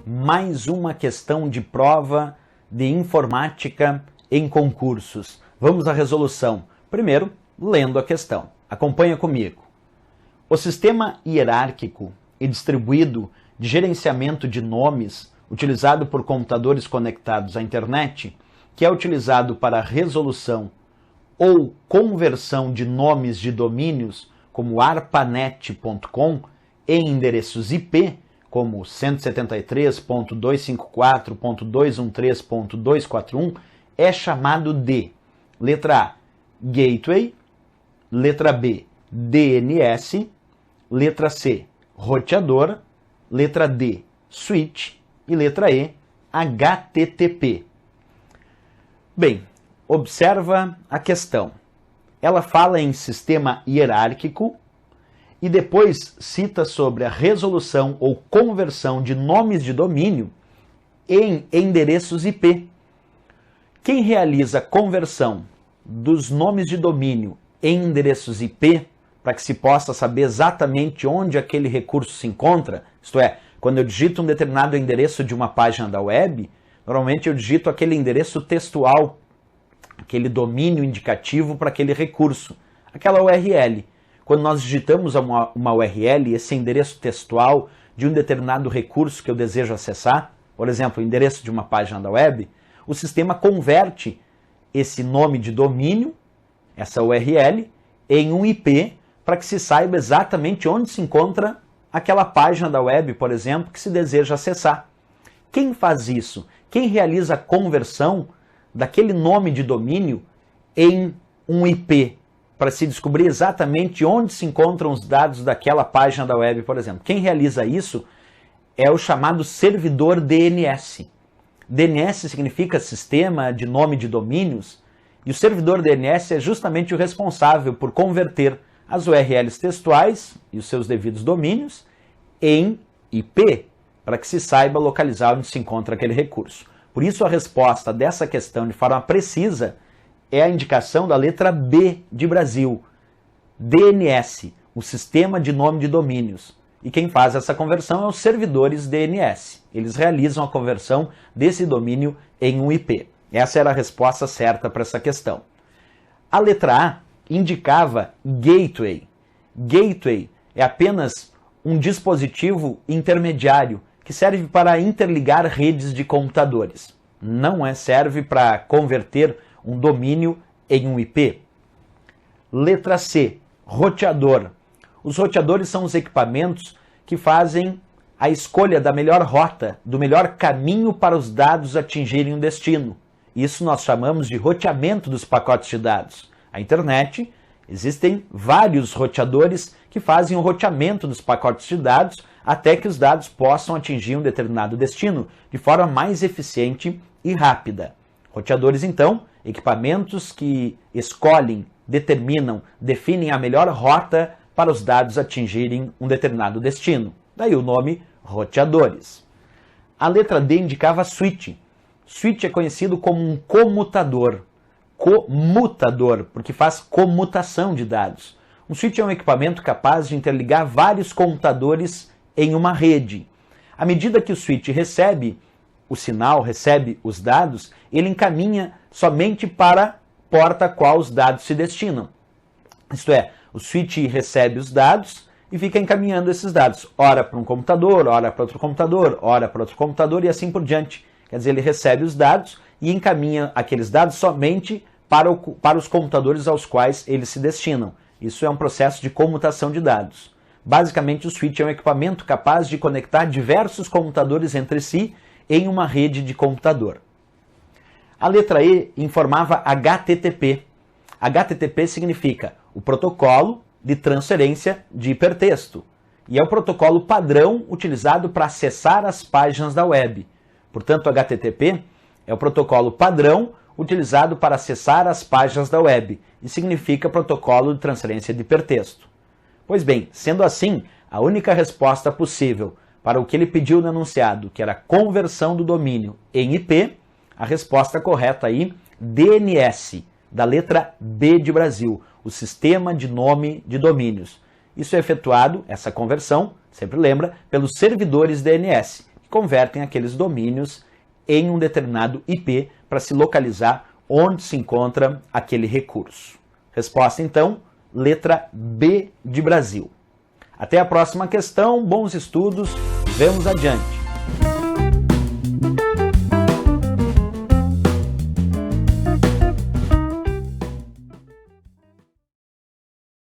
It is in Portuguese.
Mais uma questão de prova de informática em concursos. Vamos à resolução. Primeiro, lendo a questão. Acompanha comigo. O sistema hierárquico e distribuído de gerenciamento de nomes utilizado por computadores conectados à internet, que é utilizado para resolução ou conversão de nomes de domínios como arpanet.com em endereços IP, como 173.254.213.241, é chamado de letra A, Gateway, letra B, DNS, letra C, roteador, letra D, Switch e letra E, HTTP. Bem, observa a questão. Ela fala em sistema hierárquico e depois cita sobre a resolução ou conversão de nomes de domínio em endereços IP. Quem realiza a conversão dos nomes de domínio em endereços IP, para que se possa saber exatamente onde aquele recurso se encontra, isto é, quando eu digito um determinado endereço de uma página da web, normalmente eu digito aquele endereço textual, aquele domínio indicativo para aquele recurso, aquela URL. Quando nós digitamos uma URL, esse endereço textual de um determinado recurso que eu desejo acessar, por exemplo, o endereço de uma página da web, o sistema converte esse nome de domínio, essa URL, em um IP, para que se saiba exatamente onde se encontra aquela página da web, por exemplo, que se deseja acessar. Quem faz isso? Quem realiza a conversão daquele nome de domínio em um IP, para se descobrir exatamente onde se encontram os dados daquela página da web, por exemplo. Quem realiza isso é o chamado servidor DNS. DNS significa Sistema de Nome de Domínios, e o servidor DNS é justamente o responsável por converter as URLs textuais e os seus devidos domínios em IP, para que se saiba localizar onde se encontra aquele recurso. Por isso a resposta dessa questão de forma precisa é a indicação da letra B de Brasil, DNS, o Sistema de Nome de Domínios. E quem faz essa conversão é os servidores DNS. Eles realizam a conversão desse domínio em um IP. Essa era a resposta certa para essa questão. A letra A indicava Gateway. Gateway é apenas um dispositivo intermediário que serve para interligar redes de computadores. Não serve para converter um domínio em um IP. Letra C, roteador. Os roteadores são os equipamentos que fazem a escolha da melhor rota, do melhor caminho para os dados atingirem um destino. Isso nós chamamos de roteamento dos pacotes de dados. A internet, existem vários roteadores que fazem o roteamento dos pacotes de dados até que os dados possam atingir um determinado destino de forma mais eficiente e rápida. Roteadores, então, equipamentos que escolhem, determinam, definem a melhor rota para os dados atingirem um determinado destino. Daí o nome roteadores. A letra D indicava switch. Switch é conhecido como um comutador. Comutador, porque faz comutação de dados. Um switch é um equipamento capaz de interligar vários computadores em uma rede. À medida que o switch recebe o sinal, recebe os dados, ele encaminha somente para a porta a qual os dados se destinam. Isto é, o switch recebe os dados e fica encaminhando esses dados, ora para um computador, ora para outro computador, ora para outro computador e assim por diante. Quer dizer, ele recebe os dados e encaminha aqueles dados somente para os computadores aos quais eles se destinam. Isso é um processo de comutação de dados. Basicamente, o switch é um equipamento capaz de conectar diversos computadores entre si em uma rede de computador. A letra E informava HTTP. HTTP significa o protocolo de transferência de hipertexto. E é o protocolo padrão utilizado para acessar as páginas da web. Portanto, HTTP é o protocolo padrão utilizado para acessar as páginas da web e significa protocolo de transferência de hipertexto. Pois bem, sendo assim, a única resposta possível para o que ele pediu no enunciado, que era a conversão do domínio em IP, a resposta correta aí, DNS, da letra B de Brasil, o Sistema de Nome de Domínios. Isso é efetuado, essa conversão, sempre lembra, pelos servidores DNS, que convertem aqueles domínios em um determinado IP para se localizar onde se encontra aquele recurso. Resposta, então, letra B de Brasil. Até a próxima questão, bons estudos, vamos adiante.